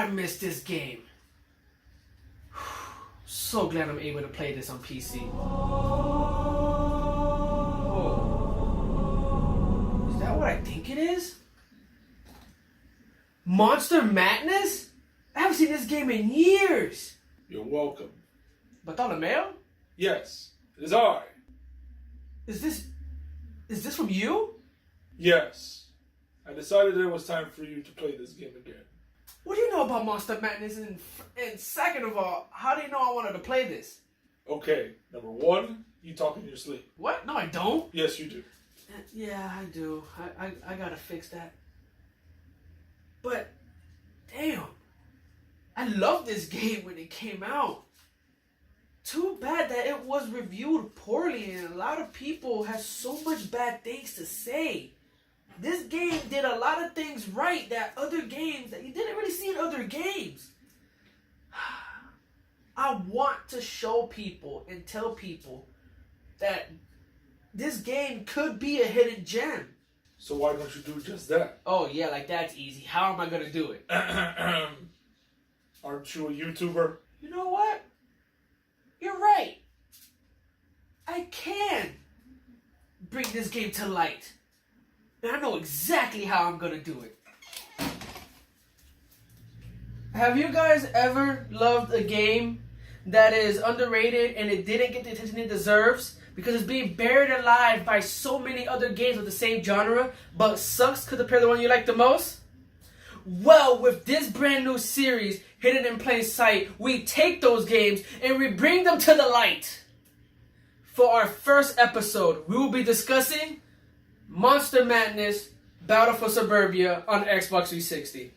I miss this game. So glad I'm able to play this on PC. Oh. Is that what I think it is? Monster Madness? I haven't seen this game in years. You're welcome. Bartolomeo? Yes, it is I. Is this from you? Yes. I decided it was time for you to play this game again. What do you know about Monster Madness? And second of all, how do you know I wanted to play this? Okay, number one, you talk in your sleep. What? No, I don't. Yes, you do. Yeah, I do. I gotta fix that. But, damn. I loved this game when it came out. Too bad that it was reviewed poorly and a lot of people have so much bad things to say. This game did a lot of things right that other games that you didn't really see in other games. I want to show people and tell people that this game could be a hidden gem. So why don't you do just that? Oh yeah, like that's easy. How am I gonna do it? Aren't you a YouTuber? You know what? You're right. I can bring this game to light. And I know exactly how I'm gonna do it. Have you guys ever loved a game that is underrated and it didn't get the attention it deserves because it's being buried alive by so many other games of the same genre but sucks because they're the one you like the most? Well, with this brand new series, Hidden in Plain Sight, we take those games and we bring them to the light. For our first episode, we will be discussing Monster Madness Battle for Suburbia on Xbox 360.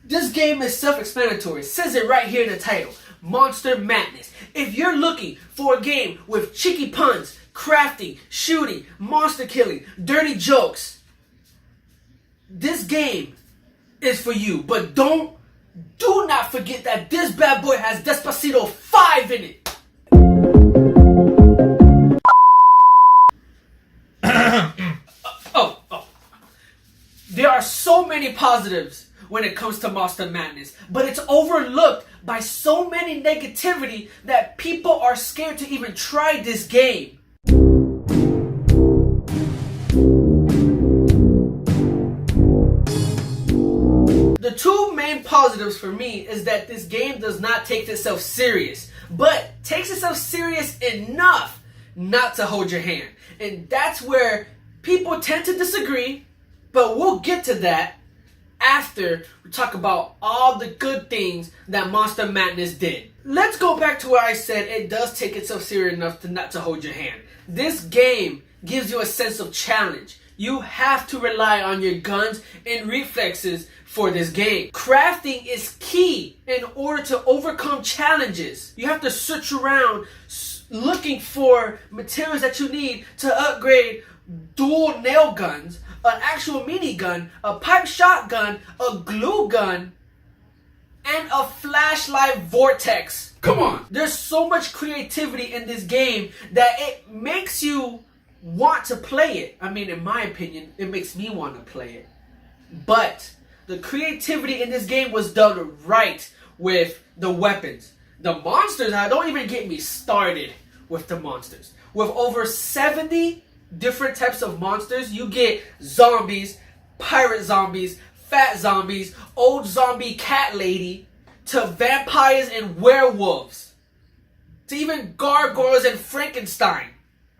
This game is self-explanatory. It says it right here in the title. Monster Madness. If you're looking for a game with cheeky puns, crafting, shooting, monster killing, dirty jokes, this game is for you. But do not forget that this bad boy has Despacito 5 in it. There are so many positives when it comes to Monster Madness, but it's overlooked by so many negativity that people are scared to even try this game. The two main positives for me is that this game does not take itself serious, but takes itself serious enough not to hold your hand. And that's where people tend to disagree, but we'll get to that after we talk about all the good things that Monster Madness did. Let's go back to where I said it does take itself serious enough to not to hold your hand. This game gives you a sense of challenge. You have to rely on your guns and reflexes for this game. Crafting is key in order to overcome challenges. You have to search around looking for materials that you need to upgrade dual nail guns, an actual minigun, a pipe shotgun, a glue gun, and a flashlight vortex. Come on. There's so much creativity in this game that it makes you want to play it. I mean, in my opinion, it makes me want to play it. But the creativity in this game was done right with the weapons. The monsters, don't even get me started with the monsters. With over 70 different types of monsters, you get zombies, pirate zombies, fat zombies, old zombie cat lady, to vampires and werewolves, to even gargoyles and Frankenstein.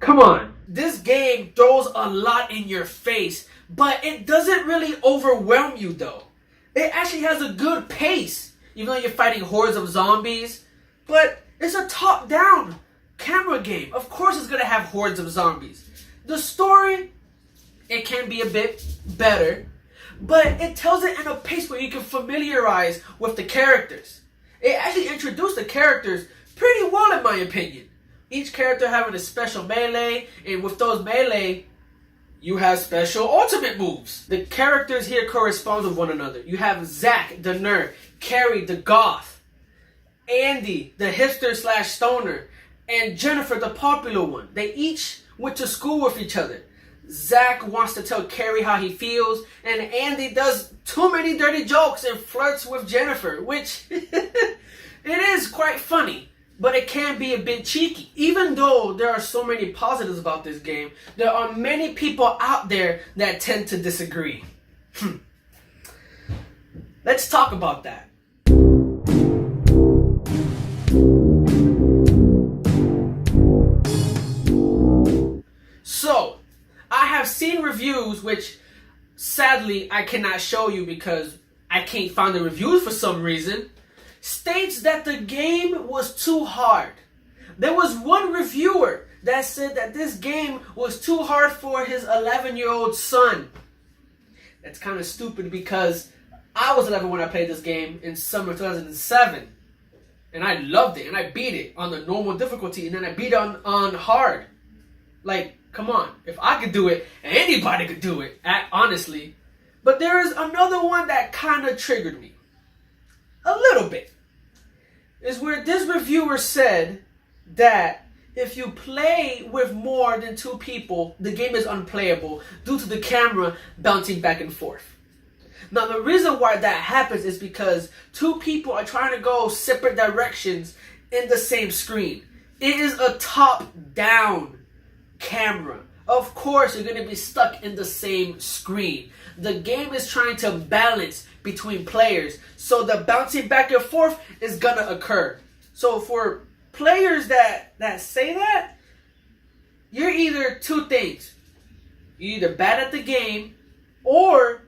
Come on. This game throws a lot in your face, but it doesn't really overwhelm you though. It actually has a good pace, even though you're fighting hordes of zombies. But it's a top-down camera game. Of course it's going to have hordes of zombies. The story, it can be a bit better, but it tells it in a pace where you can familiarize with the characters. It actually introduced the characters pretty well in my opinion. Each character having a special melee, and with those melee, you have special ultimate moves. The characters here correspond with one another. You have Zack, the nerd, Carrie, the goth, Andy, the hipster slash stoner, and Jennifer, the popular one. They each went to school with each other. Zack wants to tell Carrie how he feels, and Andy does too many dirty jokes and flirts with Jennifer, which it is quite funny, but it can be a bit cheeky. Even though there are so many positives about this game, there are many people out there that tend to disagree. Let's talk about that. So, I have seen reviews, which sadly I cannot show you because I can't find the reviews for some reason, states that the game was too hard. There was one reviewer that said that this game was too hard for his 11-year-old son. That's kind of stupid because I was 11 when I played this game in summer 2007. And I loved it, and I beat it on the normal difficulty, and then I beat it on hard. Like, come on, if I could do it, anybody could do it, honestly. But there is another one that kind of triggered me. A little bit. Is where this reviewer said that if you play with more than 2 people, the game is unplayable due to the camera bouncing back and forth. Now the reason why that happens is because 2 people are trying to go separate directions in the same screen. It is a top-down camera. Of course you're going to be stuck in the same screen. The game is trying to balance between players, so the bouncing back and forth is going to occur. So for players that say that, you're either 2 things. You're either bad at the game or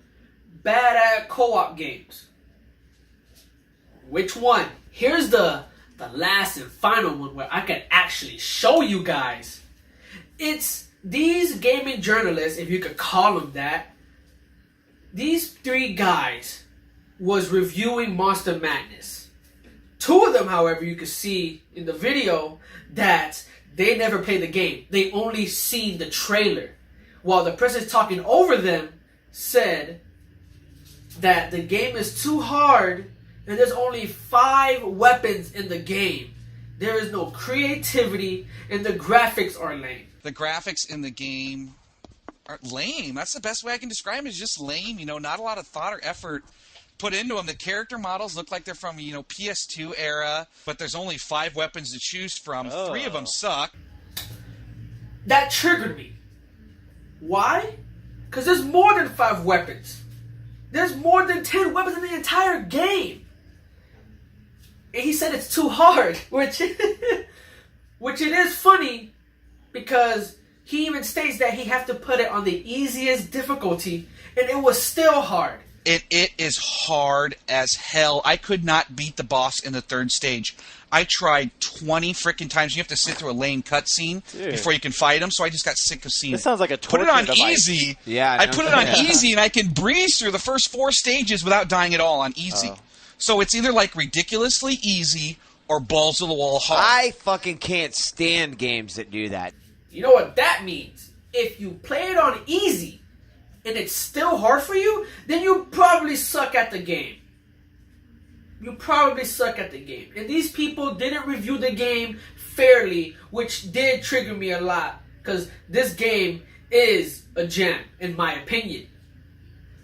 bad at co-op games. Which one? Here's the last and final one where I can actually show you guys. It's these gaming journalists, if you could call them that. These 3 guys was reviewing Monster Madness. 2 of them, however, you could see in the video that they never played the game. They only seen the trailer. While the person talking over them said that the game is too hard and there's only 5 weapons in the game. There is no creativity and the graphics are lame. The graphics in the game are lame. That's the best way I can describe it. It's just lame. You know, not a lot of thought or effort put into them. The character models look like they're from, PS2 era, but there's only 5 weapons to choose from. 3 of them suck. That triggered me. Why? Because there's more than 5 weapons. There's more than 10 weapons in the entire game. And he said it's too hard, which it is funny because he even states that he have to put it on the easiest difficulty, and it was still hard. It is hard as hell. I could not beat the boss in the 3rd stage. I tried 20 freaking times. You have to sit through a lane cutscene before you can fight him, so I just got sick of seeing it. This sounds like a torture Put it on device. easy. Yeah, I put it on easy, and I can breeze through the first 4 stages without dying at all on easy. So it's either like ridiculously easy or balls to the wall hard. I fucking can't stand games that do that. You know what that means? if you play it on easy and it's still hard for you, then you probably suck at the game. You probably suck at the game. And these people didn't review the game fairly, which did trigger me a lot, because this game is a gem, in my opinion.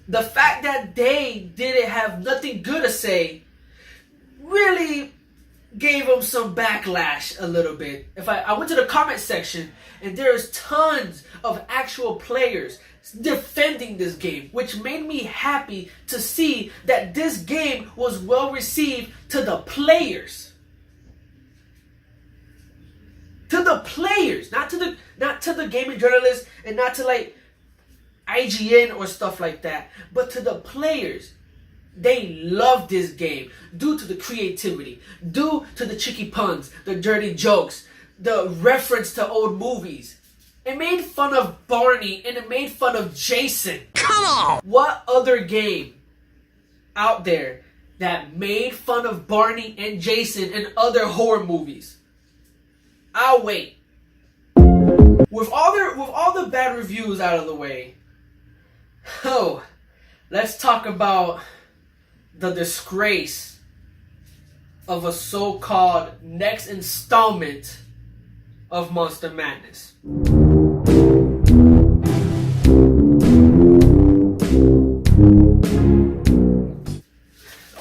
The fact that they didn't have nothing good to say really gave them some backlash a little bit. I went to the comment section, and there's tons of actual players defending this game, which made me happy to see that this game was well received to the players. To the players, not to the gaming journalists, and not to like IGN or stuff like that, but to the players. They love this game due to the creativity, due to the cheeky puns, the dirty jokes, the reference to old movies. It made fun of Barney and it made fun of Jason. Come on! What other game out there that made fun of Barney and Jason and other horror movies? I'll wait. With all the bad reviews out of the way, let's talk about the disgrace of a so-called next installment of Monster Madness.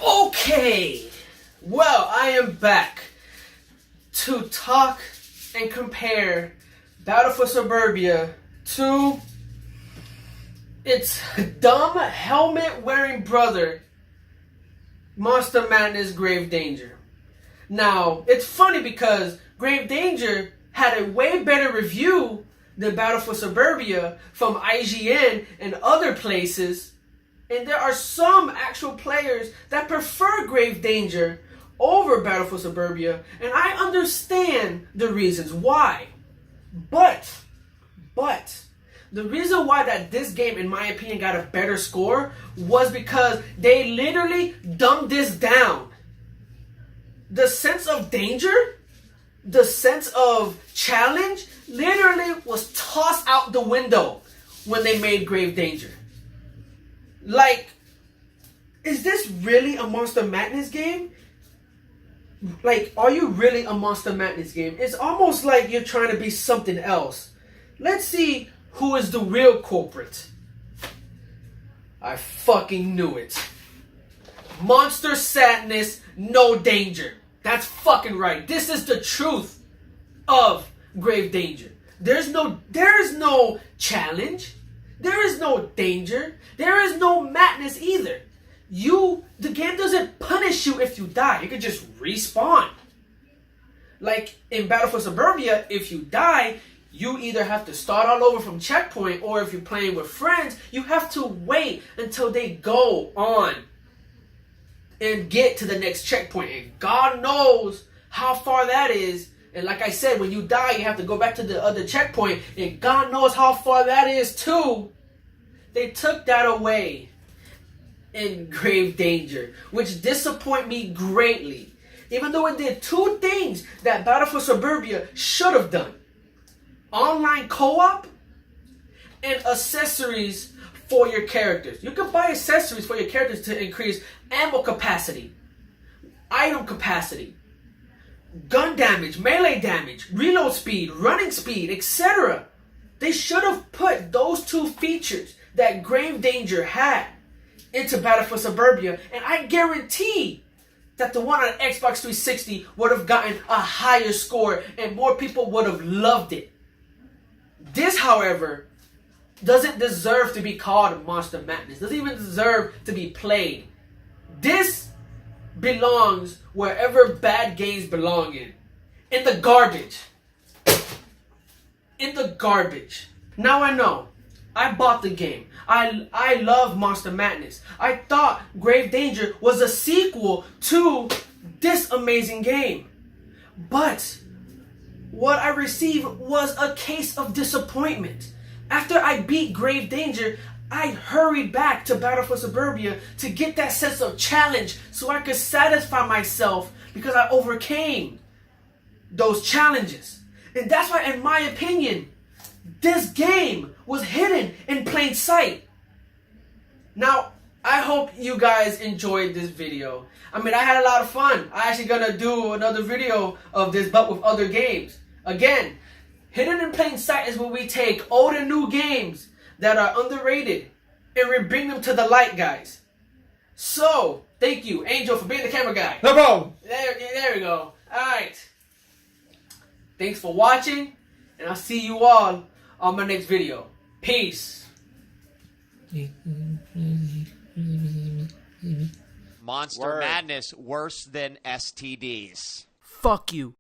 Okay, well, I am back to talk and compare Battle for Suburbia to its dumb helmet-wearing brother, Monster Madness Grave Danger. Now, it's funny because Grave Danger had a way better review than Battle for Suburbia from IGN and other places. And there are some actual players that prefer Grave Danger over Battle for Suburbia. And I understand the reasons why. But, the reason why that this game, in my opinion, got a better score was because they literally dumbed this down. The sense of danger, the sense of challenge, literally was tossed out the window when they made Grave Danger. Like, is this really a Monster Madness game? Like, are you really a Monster Madness game? It's almost like you're trying to be something else. Let's see who is the real culprit. I fucking knew it. Monster Sadness, no danger. That's fucking right. This is the truth of Grave Danger. There is no challenge. There is no danger. There is no madness either. The game doesn't punish you if you die. You can just respawn. Like in Battle for Suburbia, if you die, you either have to start all over from checkpoint, or if you're playing with friends, you have to wait until they go on and get to the next checkpoint. And God knows how far that is. And like I said, when you die, you have to go back to the other checkpoint. And God knows how far that is too. They took that away in Grave Danger, which disappoint me greatly. Even though it did two things that Battle for Suburbia should have done. Online co-op and accessories for your characters. You can buy accessories for your characters to increase ammo capacity, item capacity, gun damage, melee damage, reload speed, running speed, etc. They should have put those two features that Grave Danger had into Battle for Suburbia, and I guarantee that the one on Xbox 360 would have gotten a higher score and more people would have loved it. This, however, doesn't deserve to be called Monster Madness. Doesn't even deserve to be played. This belongs wherever bad games belong in. In the garbage. In the garbage. Now I know. I bought the game. I love Monster Madness. I thought Grave Danger was a sequel to this amazing game. But what I received was a case of disappointment. After I beat Grave Danger, I hurried back to Battle for Suburbia to get that sense of challenge so I could satisfy myself because I overcame those challenges. And that's why, in my opinion, This game was hidden in plain sight. Now, I hope you guys enjoyed this video. I mean, I had a lot of fun. I'm actually gonna do another video of this, but with other games. Again, hidden in plain sight is when we take old and new games that are underrated and we bring them to the light, guys. So, thank you, Angel, for being the camera guy. No problem. There we go. Alright. Thanks for watching, and I'll see you all on my next video. Peace. Monster Madness worse than STDs. Fuck you.